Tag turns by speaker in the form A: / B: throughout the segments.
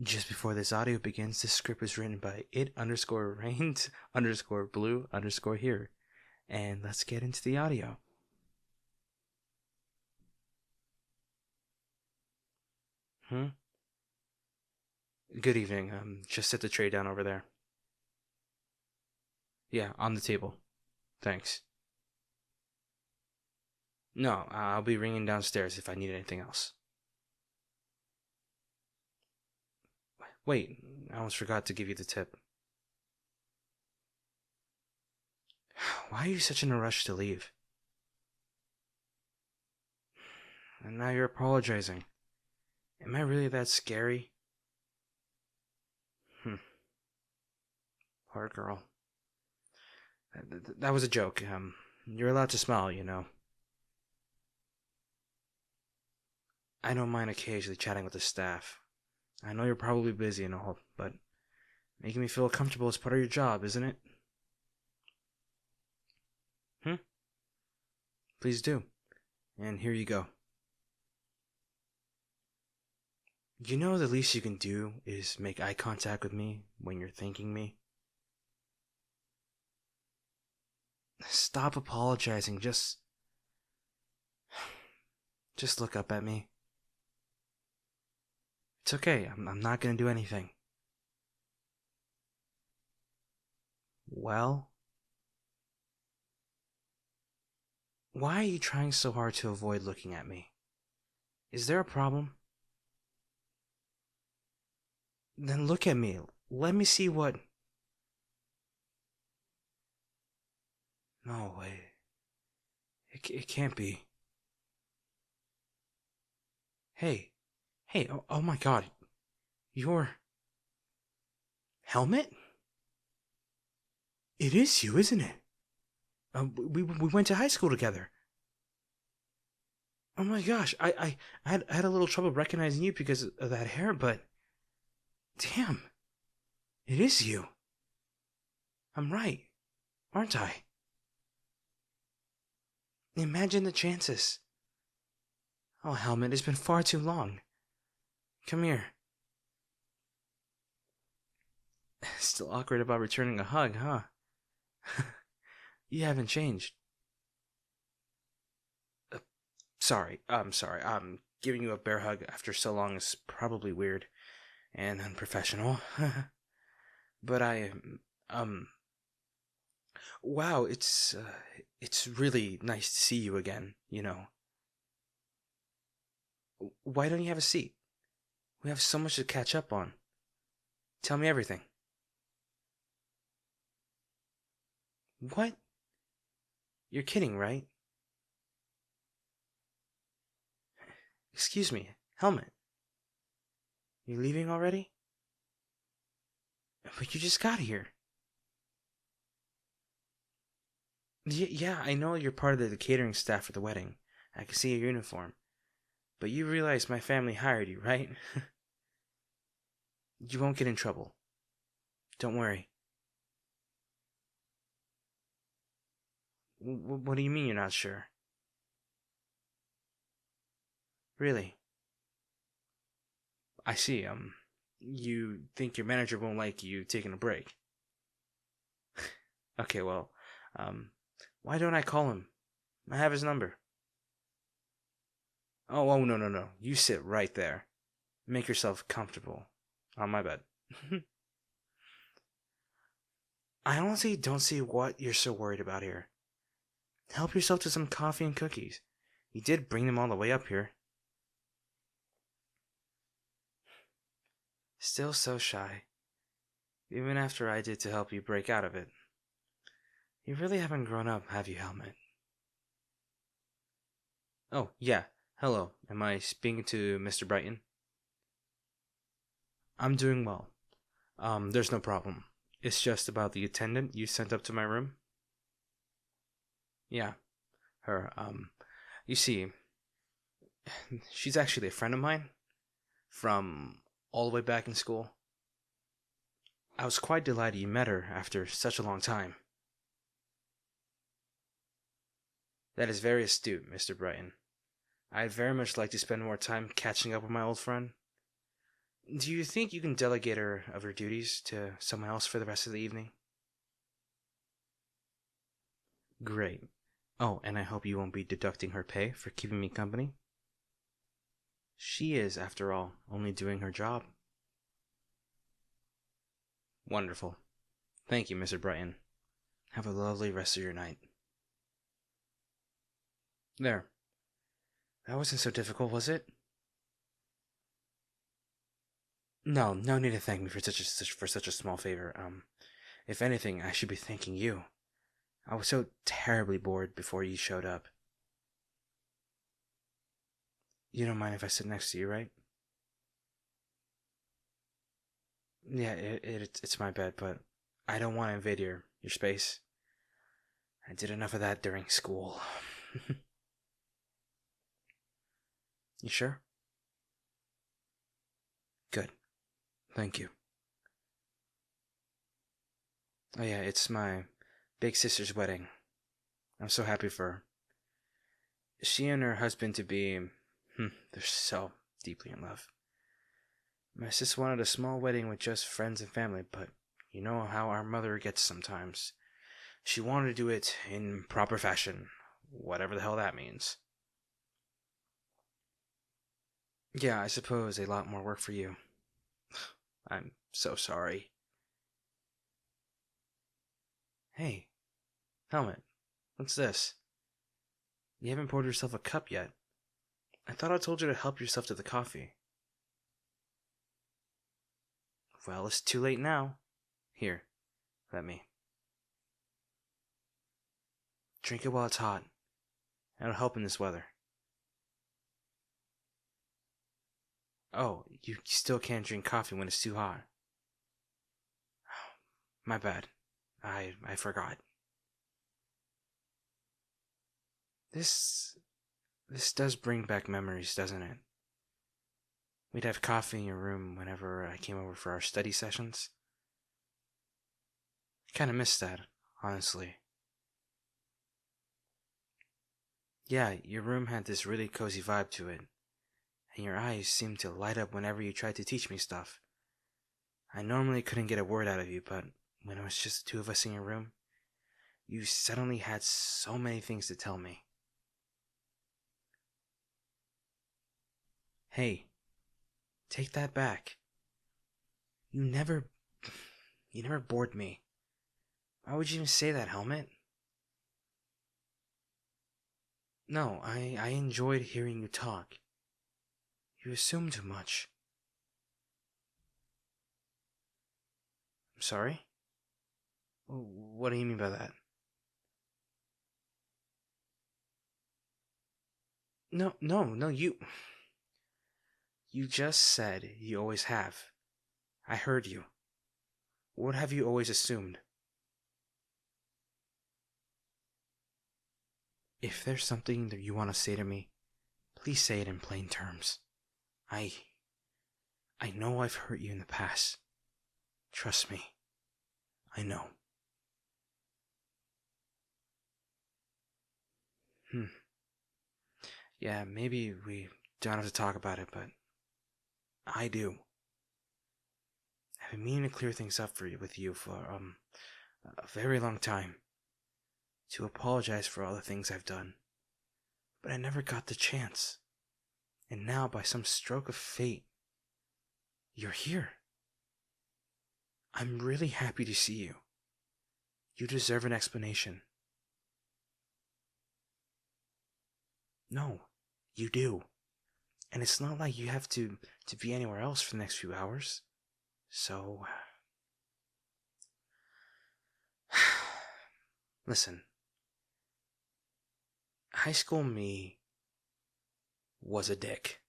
A: Just before this audio begins, this script was written by it_rained_blue_here. And let's get into the audio. Good evening. Just set the tray down over there. Yeah, on the table. Thanks. No, I'll be ringing downstairs if I need anything else. Wait, I almost forgot to give you the tip. Why are you such in a rush to leave? And now you're apologizing. Am I really that scary? Poor girl. That was a joke. You're allowed to smile, you know. I don't mind occasionally chatting with the staff. I know you're probably busy and all, but making me feel comfortable is part of your job, isn't it? Please do. And here you go. You know the least you can do is make eye contact with me when you're thanking me? Stop apologizing, just look up at me. It's okay, I'm not gonna do anything. Well? Why are you trying so hard to avoid looking at me? Is there a problem? Then look at me. Let me see what... No way. It can't be. Hey. Oh my god. Your... helmet? It is you, isn't it? We went to high school together. Oh my gosh, I had a little trouble recognizing you because of that hair, but... Damn. It is you. I'm right, aren't I? Imagine the chances. Oh, Helmet, it's been far too long. Come here. Still awkward about returning a hug, huh? You haven't changed. I'm sorry. Giving you a bear hug after so long is probably weird and unprofessional. But wow, it's really nice to see you again, you know. Why don't you have a seat? We have so much to catch up on. Tell me everything. What? You're kidding, right? Excuse me, Helmet. You leaving already? But you just got here. Yeah, I know you're part of the catering staff for the wedding. I can see your uniform. But you realize my family hired you, right? You won't get in trouble. Don't worry. What do you mean you're not sure? Really? I see, you think your manager won't like you taking a break. Okay, well, why don't I call him? I have his number. Oh, no. You sit right there. Make yourself comfortable. On my bed. I honestly don't see what you're so worried about here. Help yourself to some coffee and cookies. You did bring them all the way up here. Still so shy. Even after I did to help you break out of it. You really haven't grown up, have you, Helmet? Oh, yeah. Hello. Am I speaking to Mr. Brighton? I'm doing well. There's no problem. It's just about the attendant you sent up to my room. Yeah, her. You see, she's actually a friend of mine from all the way back in school. I was quite delighted you met her after such a long time. That is very astute, Mr. Brighton. I'd very much like to spend more time catching up with my old friend. Do you think you can delegate her of her duties to someone else for the rest of the evening? Great. Oh, and I hope you won't be deducting her pay for keeping me company. She is, after all, only doing her job. Wonderful. Thank you, Mr. Brighton. Have a lovely rest of your night. There. That wasn't so difficult, was it? No, no need to thank me for such a small favor. If anything, I should be thanking you. I was so terribly bored before you showed up. You don't mind if I sit next to you, right? Yeah, it's my bed, but I don't want to invade your space. I did enough of that during school. You sure? Good. Thank you. Oh yeah, it's my big sister's wedding. I'm so happy for her. She and her husband-to-be, they're so deeply in love. My sister wanted a small wedding with just friends and family, but you know how our mother gets sometimes. She wanted to do it in proper fashion, whatever the hell that means. Yeah, I suppose a lot more work for you. I'm so sorry. Hey, Helmet, what's this? You haven't poured yourself a cup yet. I thought I told you to help yourself to the coffee. Well, it's too late now. Here, let me. Drink it while it's hot. It'll help in this weather. Oh, you still can't drink coffee when it's too hot. My bad. I forgot. This does bring back memories, doesn't it? We'd have coffee in your room whenever I came over for our study sessions. I kind of miss that, honestly. Yeah, your room had this really cozy vibe to it, and your eyes seemed to light up whenever you tried to teach me stuff. I normally couldn't get a word out of you, but when it was just the two of us in your room, you suddenly had so many things to tell me. Hey, take that back. You never bored me. Why would you even say that, Helmet? No, I enjoyed hearing you talk. You assume too much. I'm sorry? What do you mean by that? No, you... You just said you always have. I heard you. What have you always assumed? If there's something that you want to say to me, please say it in plain terms. I know I've hurt you in the past. Trust me. I know. Yeah, maybe we don't have to talk about it, but I do. I've been meaning to clear things up with you for a very long time. To apologize for all the things I've done. But I never got the chance. And now, by some stroke of fate, you're here. I'm really happy to see you. You deserve an explanation. No, you do. And it's not like you have to be anywhere else for the next few hours. So... Listen. High school me was a dick.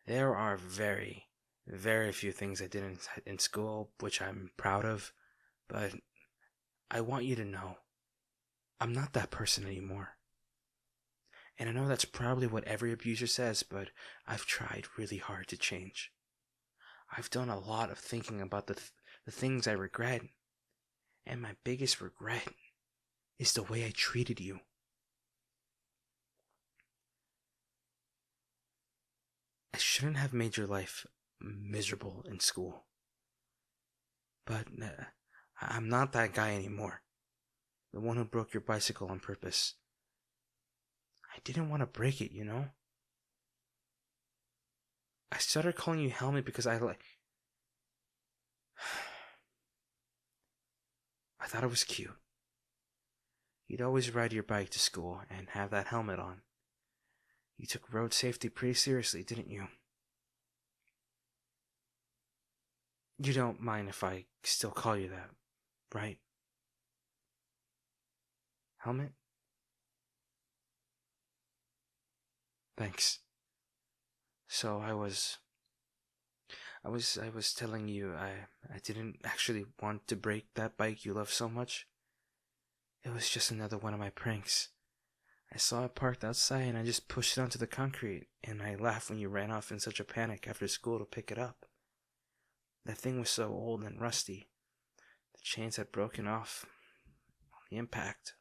A: There are very, very few things I did in school which I'm proud of, but I want you to know I'm not that person anymore. And I know that's probably what every abuser says, but I've tried really hard to change. I've done a lot of thinking about the things I regret, and my biggest regret is the way I treated you. I shouldn't have made your life miserable in school. But I'm not that guy anymore. The one who broke your bicycle on purpose. I didn't want to break it, you know? I started calling you Helmet because I thought it was cute. You'd always ride your bike to school and have that helmet on. You took road safety pretty seriously, didn't you? You don't mind if I still call you that, right? Helmet? Thanks. So I was telling you I didn't actually want to break that bike you love so much. It was just another one of my pranks. I saw it parked outside and I just pushed it onto the concrete, and I laughed when you ran off in such a panic after school to pick it up. That thing was so old and rusty. The chains had broken off on the impact.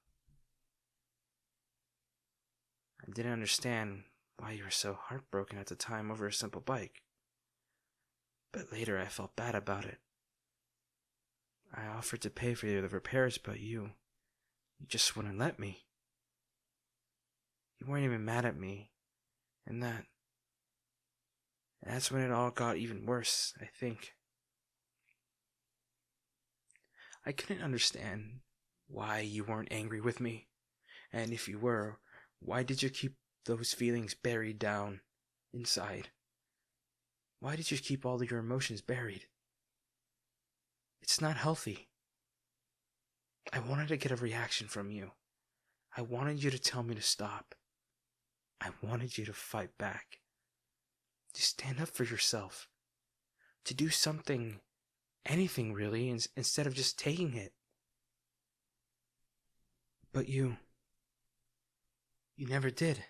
A: I didn't understand why you were so heartbroken at the time over a simple bike. But later I felt bad about it. I offered to pay for the repairs, but you just wouldn't let me. You weren't even mad at me, and that's when it all got even worse, I think. I couldn't understand why you weren't angry with me, and if you were, why did you keep those feelings buried down inside? Why did you keep all of your emotions buried? It's not healthy. I wanted to get a reaction from you. I wanted you to tell me to stop. I wanted you to fight back. To stand up for yourself. To do something, anything really, instead of just taking it. But you never did,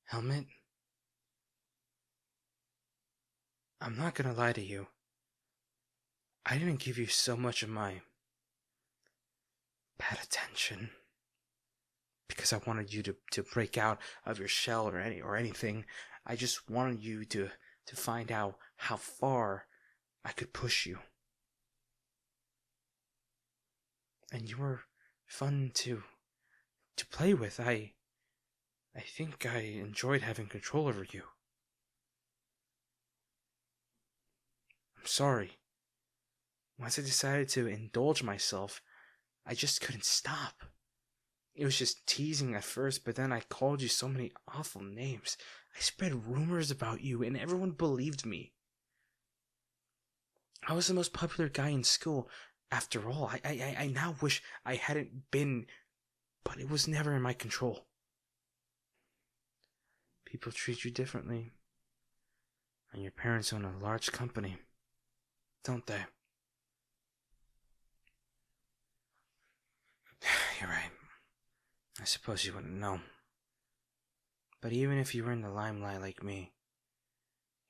A: Helmet. I'm not gonna lie to you. I didn't give you so much of my bad attention because I wanted you to break out of your shell or anything. I just wanted you to find out how far I could push you. And you were fun to play with. I think I enjoyed having control over you. I'm sorry. Once I decided to indulge myself, I just couldn't stop. It was just teasing at first, but then I called you so many awful names. I spread rumors about you, and everyone believed me. I was the most popular guy in school. After all, I now wish I hadn't been, but it was never in my control. People treat you differently, and your parents own a large company, don't they? You're right. I suppose you wouldn't know. But even if you were in the limelight like me,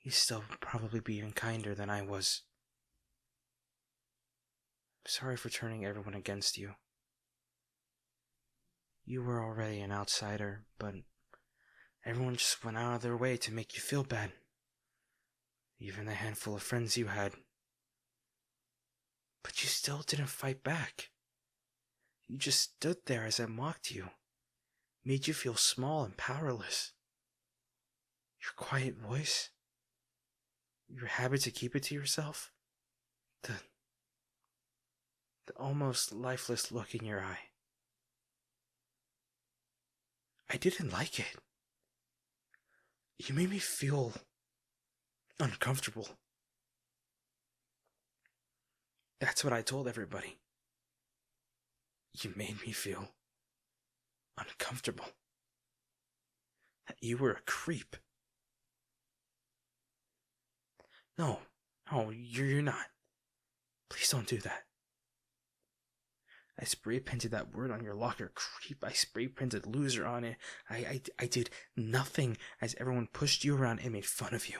A: you'd still probably be even kinder than I was. I'm sorry for turning everyone against you. You were already an outsider, but everyone just went out of their way to make you feel bad. Even the handful of friends you had. But you still didn't fight back. You just stood there as I mocked you, made you feel small and powerless. Your quiet voice, your habit to keep it to yourself, the almost lifeless look in your eye. I didn't like it. You made me feel uncomfortable. That's what I told everybody. You made me feel uncomfortable. That you were a creep. No, you're not. Please don't do that. I spray painted that word on your locker, creep. I spray painted loser on it. I did nothing as everyone pushed you around and made fun of you.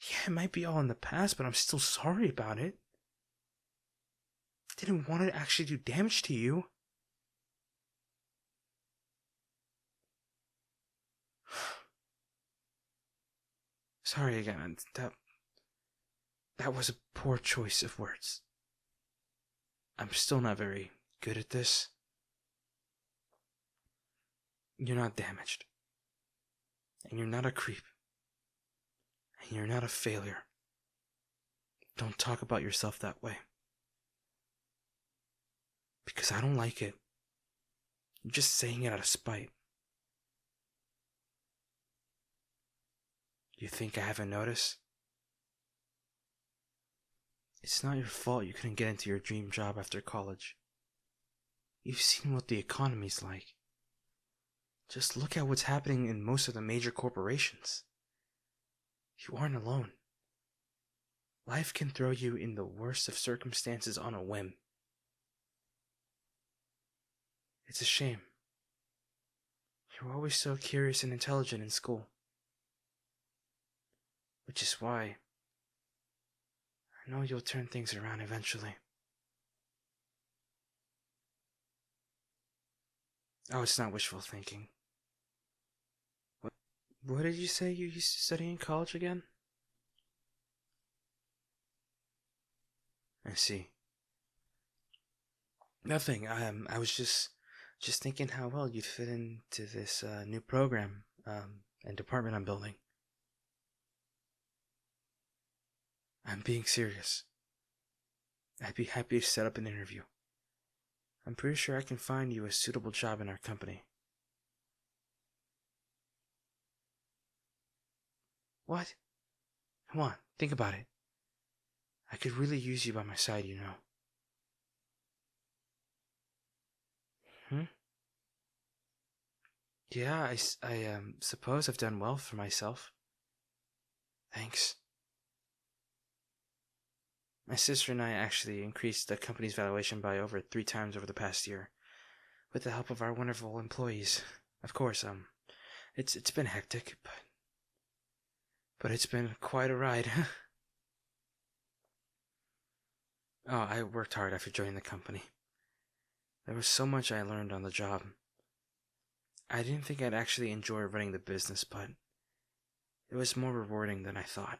A: Yeah, it might be all in the past, but I'm still sorry about it. I didn't want to actually do damage to you. Sorry again. That was a poor choice of words. I'm still not very good at this. You're not damaged. And you're not a creep. And you're not a failure. Don't talk about yourself that way. Because I don't like it. You're just saying it out of spite. You think I haven't noticed? It's not your fault you couldn't get into your dream job after college. You've seen what the economy's like. Just look at what's happening in most of the major corporations. You aren't alone. Life can throw you in the worst of circumstances on a whim. It's a shame. You were always so curious and intelligent in school. Which is why I know you'll turn things around eventually. Oh, it's not wishful thinking. What did you say you used to study in college again? I see. Nothing. I was just thinking how well you'd fit into this new program and department I'm building. I'm being serious. I'd be happy to set up an interview. I'm pretty sure I can find you a suitable job in our company. What? Come on, think about it. I could really use you by my side, you know. Yeah, I suppose I've done well for myself. Thanks. My sister and I actually increased the company's valuation by over 3 times over the past year, with the help of our wonderful employees. Of course, it's been hectic, but it's been quite a ride. Oh, I worked hard after joining the company. There was so much I learned on the job. I didn't think I'd actually enjoy running the business, but it was more rewarding than I thought.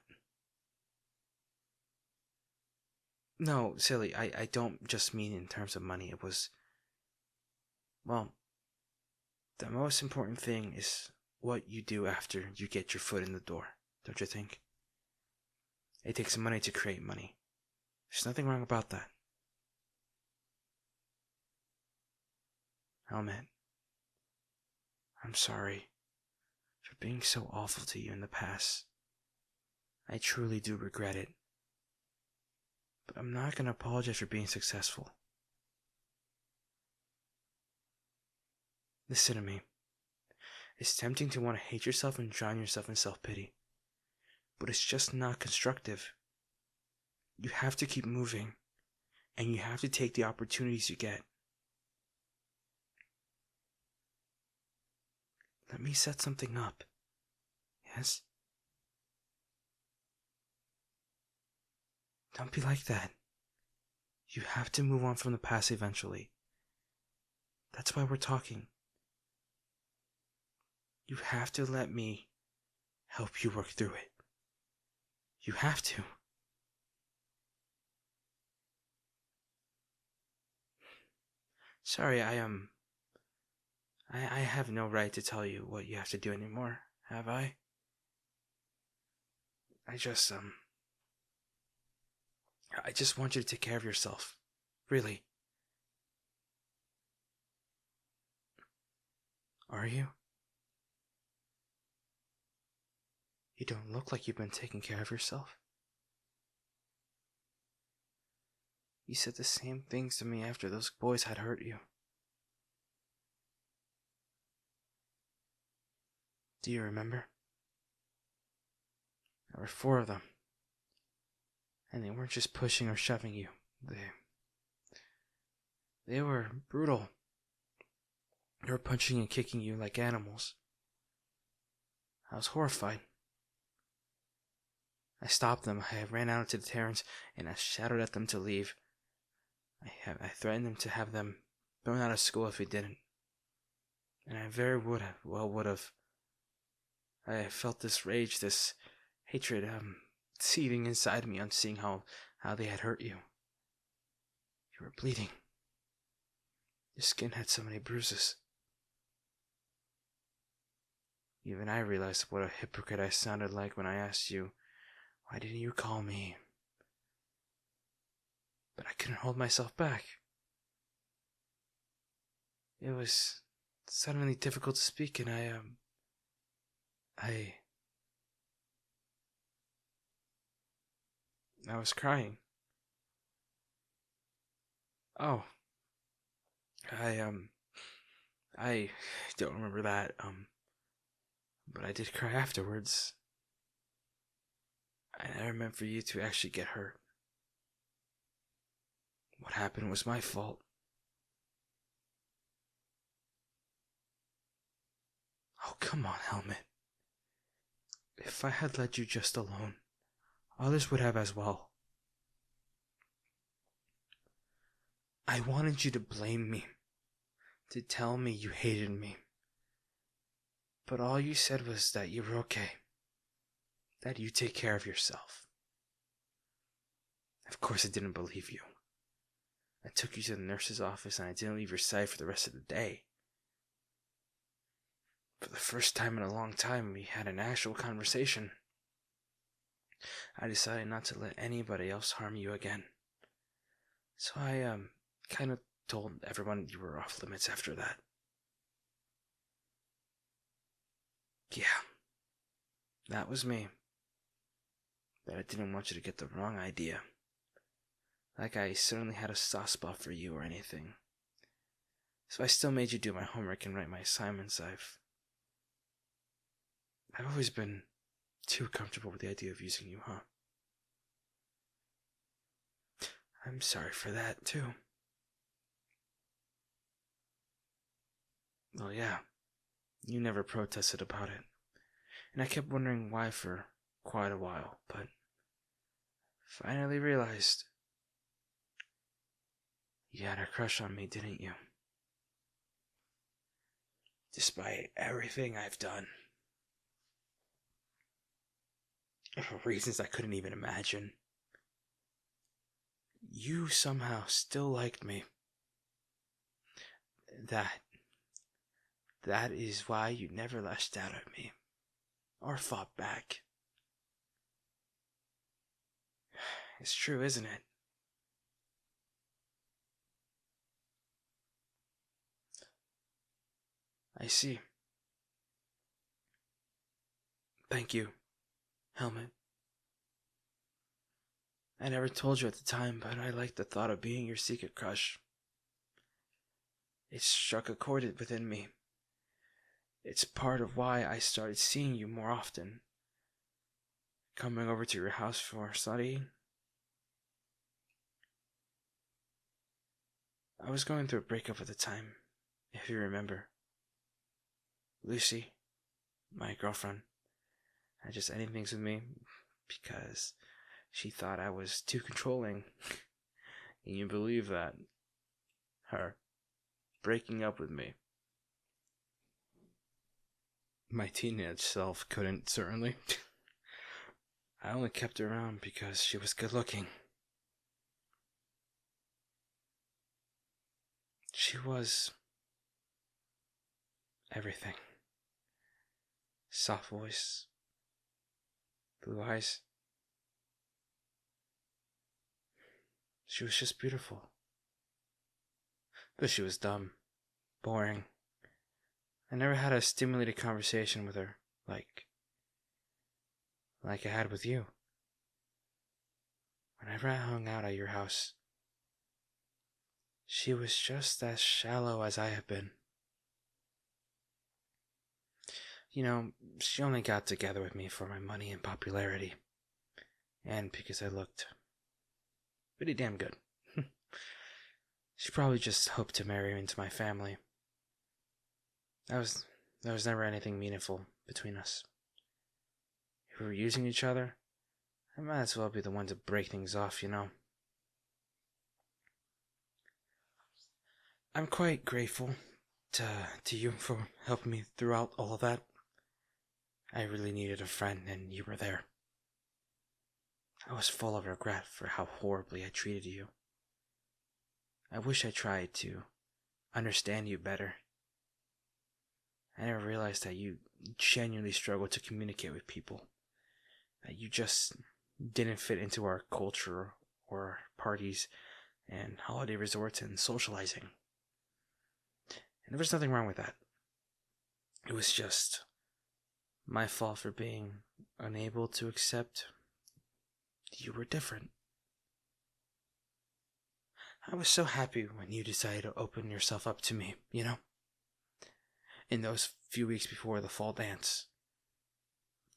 A: No, silly, I don't just mean in terms of money. It was, well, the most important thing is what you do after you get your foot in the door, don't you think? It takes money to create money. There's nothing wrong about that. Helmet, I'm sorry for being so awful to you in the past. I truly do regret it. But I'm not going to apologize for being successful. Listen to me. It's tempting to want to hate yourself and drown yourself in self-pity. But it's just not constructive. You have to keep moving. And you have to take the opportunities you get. Let me set something up. Yes? Don't be like that. You have to move on from the past eventually. That's why we're talking. You have to let me help you work through it. You have to. Sorry, I have no right to tell you what you have to do anymore, have I? I just want you to take care of yourself. Really. Are you? You don't look like you've been taking care of yourself. You said the same things to me after those boys had hurt you. Do you remember? There were 4 of them. And they weren't just pushing or shoving you. They were brutal. They were punching and kicking you like animals. I was horrified. I stopped them. I ran out into the terrace and I shouted at them to leave. I threatened them to have them thrown out of school if we didn't. And I very would have. I felt this rage, this hatred seething inside me on seeing how they had hurt you. You were bleeding. Your skin had so many bruises. Even I realized what a hypocrite I sounded like when I asked you, why didn't you call me? But I couldn't hold myself back. It was suddenly difficult to speak, and I was crying. Oh, I don't remember that, but I did cry afterwards. I never meant for you to actually get hurt. What happened was my fault. Oh, come on, Helmet. If I had let you just alone, others would have as well. I wanted you to blame me, to tell me you hated me. But all you said was that you were okay, that you take care of yourself. Of course I didn't believe you. I took you to the nurse's office and I didn't leave your side for the rest of the day. For the first time in a long time, we had an actual conversation. I decided not to let anybody else harm you again. So I, kind of told everyone you were off limits after that. Yeah, that was me. But I didn't want you to get the wrong idea. Like I certainly had a soft spot for you or anything. So I still made you do my homework and write my assignments. I've always been too comfortable with the idea of using you, huh? I'm sorry for that, too. Well, yeah, you never protested about it. And I kept wondering why for quite a while, but finally realized you had a crush on me, didn't you? Despite everything I've done. For reasons I couldn't even imagine. You somehow still liked me. That is why you never lashed out at me. Or fought back. It's true, isn't it? I see. Thank you, Helmet. I never told you at the time, but I liked the thought of being your secret crush. It struck a chord within me. It's part of why I started seeing you more often. Coming over to your house for studying. I was going through a breakup at the time, if you remember. Lucy, my girlfriend, had just ended things with me because she thought I was too controlling. Can you believe that? Her breaking up with me. My teenage self couldn't, certainly. I only kept her around because she was good looking. She was everything. Soft voice, blue eyes. She was just beautiful. But she was dumb, boring. I never had a stimulating conversation with her, like I had with you. Whenever I hung out at your house, she was just as shallow as I have been. You know, she only got together with me for my money and popularity. And because I looked pretty damn good. She probably just hoped to marry me into my family. There was never anything meaningful between us. If we were using each other, I might as well be the one to break things off, you know. I'm quite grateful to you for helping me throughout all of that. I really needed a friend, and you were there. I was full of regret for how horribly I treated you. I wish I tried to understand you better. I never realized that you genuinely struggled to communicate with people. That you just didn't fit into our culture or parties and holiday resorts and socializing. And there was nothing wrong with that. It was just my fault for being unable to accept you were different. I was so happy when you decided to open yourself up to me, in those few weeks before the fall dance.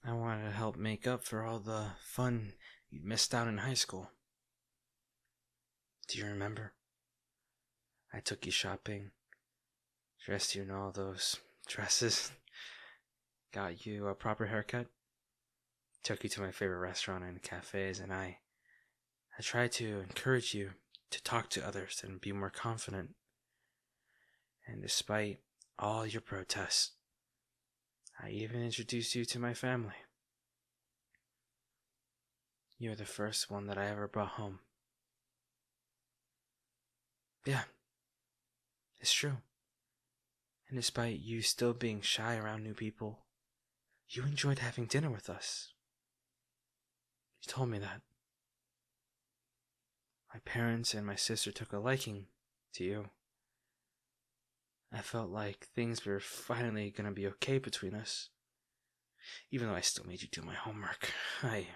A: I wanted to help make up for all the fun you missed out in high school. Do you remember? I took you shopping, dressed you in all those dresses, got you a proper haircut, took you to my favorite restaurant and cafes, and I tried to encourage you to talk to others and be more confident. And despite all your protests, I even introduced you to my family. You're the first one that I ever brought home. Yeah, it's true. And despite you still being shy around new people, you enjoyed having dinner with us. You told me that. My parents and my sister took a liking to you. I felt like things were finally gonna be okay between us. Even though I still made you do my homework. I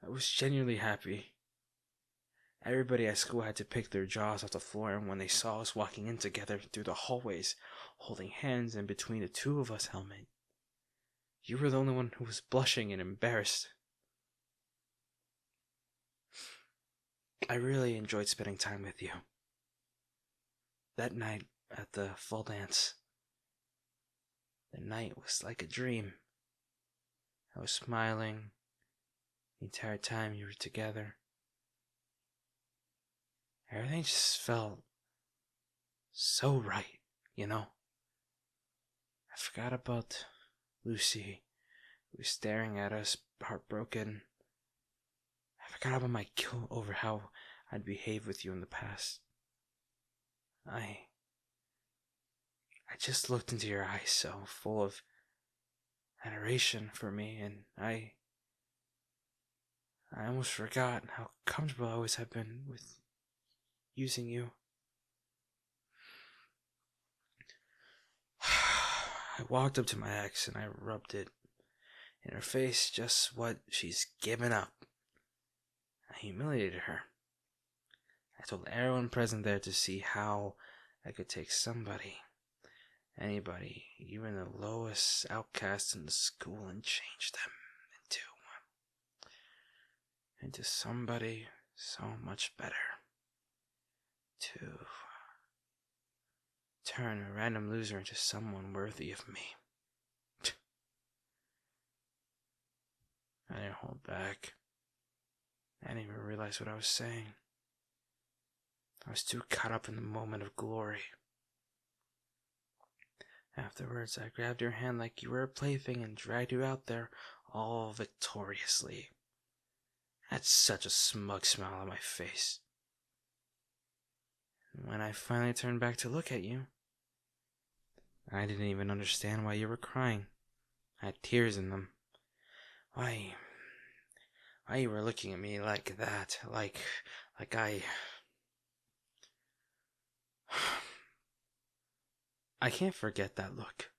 A: was genuinely happy. Everybody at school had to pick their jaws off the floor, and when they saw us walking in together through the hallways, holding hands in between the two of us, Helmet, you were the only one who was blushing and embarrassed. I really enjoyed spending time with you. That night at the fall dance, the night was like a dream. I was smiling the entire time you were together. Everything just felt so right, I forgot about Lucy, who was staring at us, heartbroken. I forgot about my guilt over how I'd behaved with you in the past. I just looked into your eyes so full of adoration for me, and I almost forgot how comfortable I always have been with using you. I walked up to my ex and I rubbed it in her face, just what she's given up. I humiliated her. I told everyone present there to see how I could take somebody, anybody, even the lowest outcast in the school, and change them into somebody so much better. To turn a random loser into someone worthy of me. I didn't hold back. I didn't even realize what I was saying. I was too caught up in the moment of glory. Afterwards, I grabbed your hand like you were a plaything and dragged you out there, all victoriously. I had such a smug smile on my face. And when I finally turned back to look at you, I didn't even understand why you were crying. I had tears in them. Why you were looking at me like that, like I can't forget that look.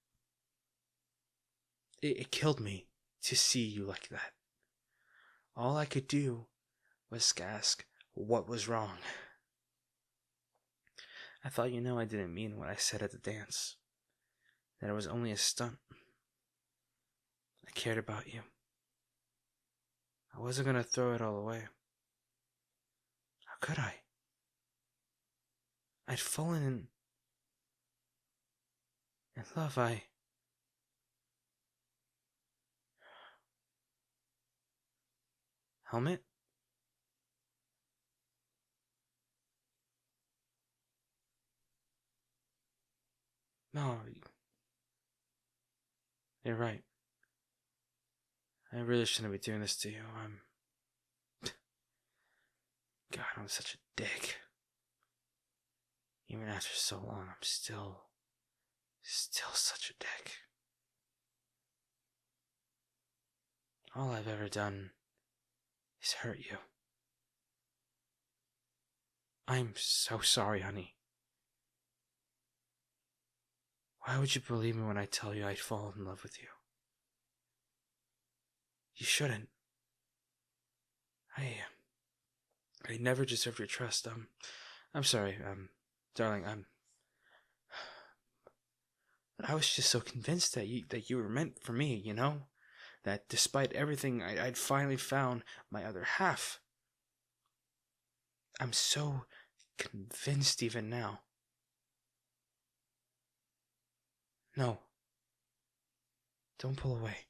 A: It killed me to see you like that. All I could do was ask what was wrong. I thought I didn't mean what I said at the dance. That it was only a stunt. I cared about you. I wasn't gonna throw it all away. How could I? I'd fallen in love. Helmet? No, you're right. I really shouldn't be doing this to you. God, I'm such a dick. Even after so long, I'm still such a dick. All I've ever done is hurt you. I'm so sorry, honey. Why would you believe me when I tell you I'd fall in love with you? You shouldn't. I never deserved your trust. I'm sorry, darling, but I was just so convinced that you were meant for me, you know? That despite everything, I'd finally found my other half. I'm so convinced even now. No. Don't pull away.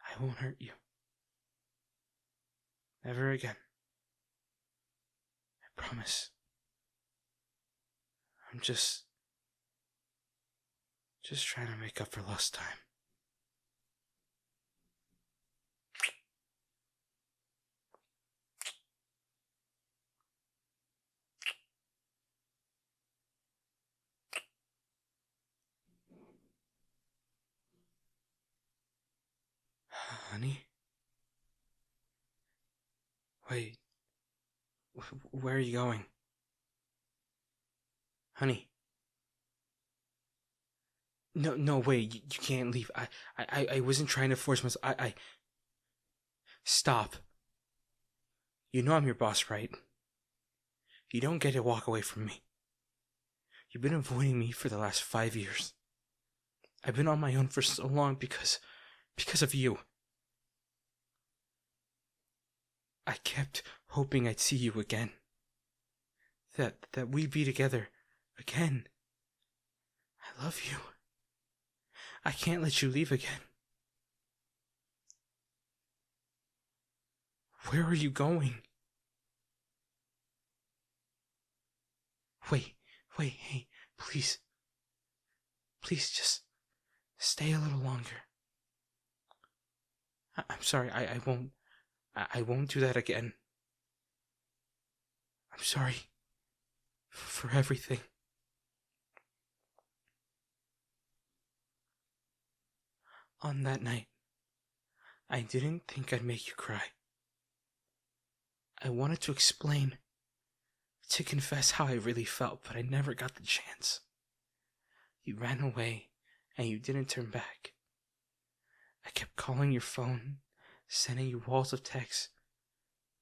A: I won't hurt you. Never again. I promise. I'm just trying to make up for lost time. Honey? Wait. Where are you going? Honey? No, wait, you can't leave. I wasn't trying to force myself. Stop. You know I'm your boss, right? You don't get to walk away from me. You've been avoiding me for the last 5 years. I've been on my own for so long because of you. I kept hoping I'd see you again. That we'd be together again. I love you. I can't let you leave again. Where are you going? Wait, hey, please. Please just stay a little longer. I'm sorry, I won't do that again. I'm sorry for everything. On that night, I didn't think I'd make you cry. I wanted to explain, to confess how I really felt, but I never got the chance. You ran away, and you didn't turn back. I kept calling your phone, sending you walls of texts,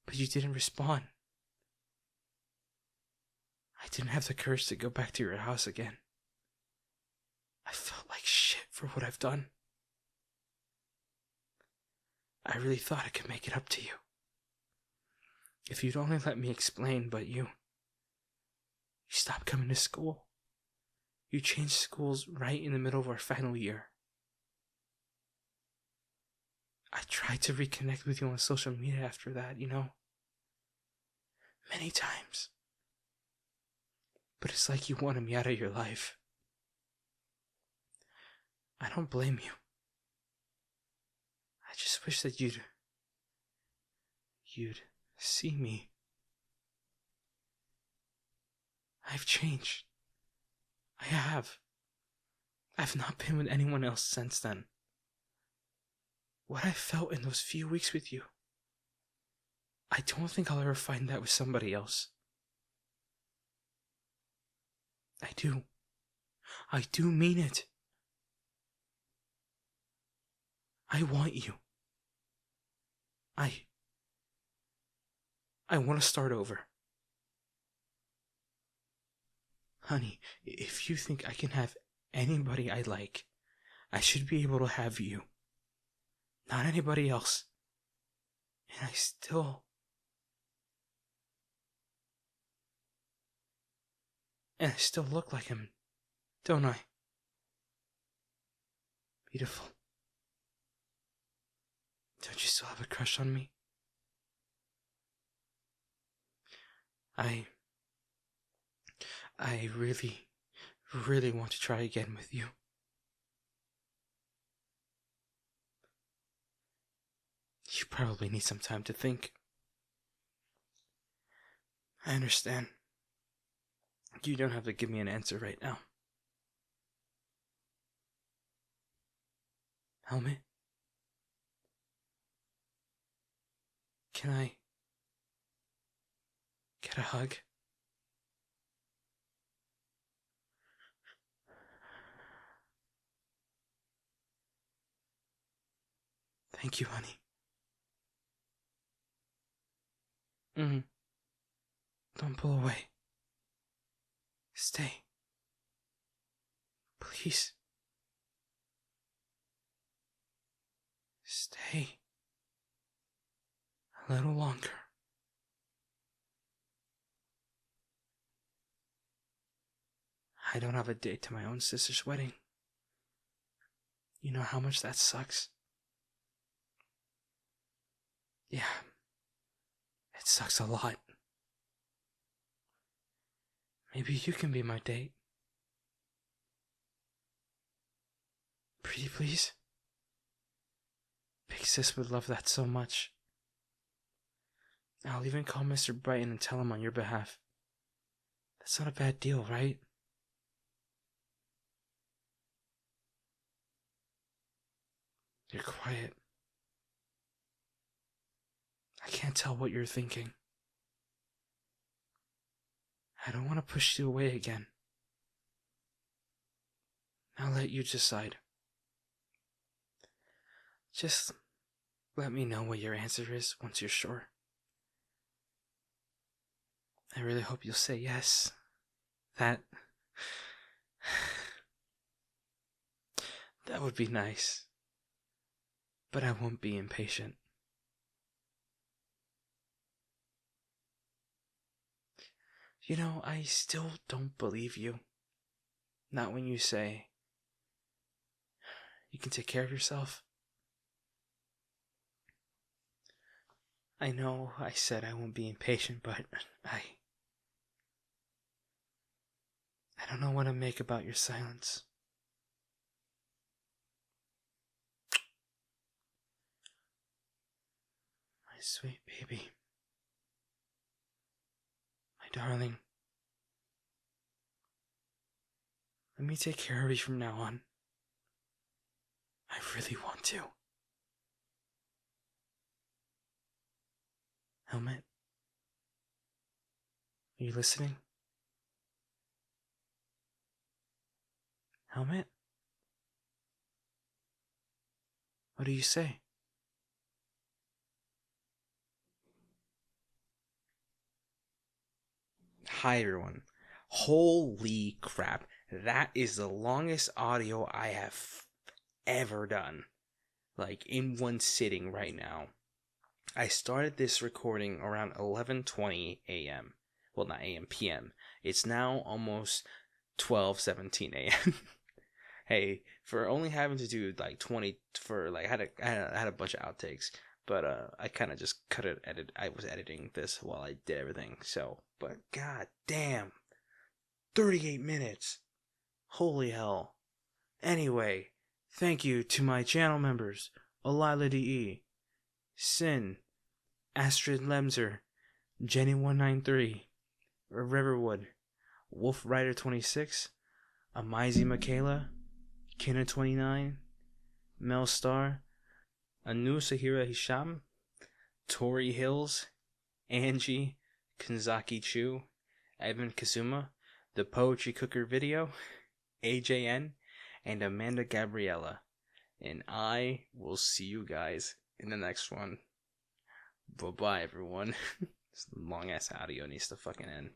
A: but you didn't respond. I didn't have the courage to go back to your house again. I felt like shit for what I've done. I really thought I could make it up to you. If you'd only let me explain, but you stopped coming to school. You changed schools right in the middle of our final year. I tried to reconnect with you on social media after that, you know? Many times. But it's like you wanted me out of your life. I don't blame you. I just wish that you'd see me. I've changed. I have. I've not been with anyone else since then. What I felt in those few weeks with you, I don't think I'll ever find that with somebody else. I do. I do mean it. I want you. I want to start over. Honey, if you think I can have anybody I like, I should be able to have you. Not anybody else. And I still look like him, don't I? Beautiful. Don't you still have a crush on me? I really, really want to try again with you. You probably need some time to think. I understand. You don't have to give me an answer right now. Helmet? Can I get a hug? Thank you, honey. Don't pull away. Stay. Please. Stay. A little longer. I don't have a date to my own sister's wedding. You know how much that sucks? Yeah. It sucks a lot. Maybe you can be my date. Pretty please? Big sis would love that so much. I'll even call Mr. Brighton and tell him on your behalf. That's not a bad deal, right? You're quiet. I can't tell what you're thinking. I don't want to push you away again. I'll let you decide. Just let me know what your answer is once you're sure. I really hope you'll say yes. That would be nice. But I won't be impatient. You know, I still don't believe you. Not when you say you can take care of yourself. I know I said I won't be impatient, but I don't know what to make about your silence. My sweet baby. My darling. Let me take care of you from now on. I really want to. Helmet? Are you listening? Helmet? What do you say? Hi everyone. Holy crap. That is the longest audio I have ever done. Like in one sitting right now. I started this recording around 11:20 a.m. Well, not a.m. p.m. It's now almost 12:17 a.m. Hey, for only having to do like 20 for like I had a bunch of outtakes, but I kind of just I was editing this while I did everything. So, but god damn. 38 minutes. Holy hell. Anyway, thank you to my channel members, Olila DE, Sin, Astrid Lemser, Jenny193, Riverwood, Wolf Rider 26, Amizi Michaela, Kina29, Mel Star, Anu Sahira Hisham, Tori Hills, Angie, Kanzaki Chu, Evan Kazuma, The Poetry Cooker Video, AJN, and Amanda Gabriella. And I will see you guys in the next one. Bye-bye, everyone. This long-ass audio needs to fucking end.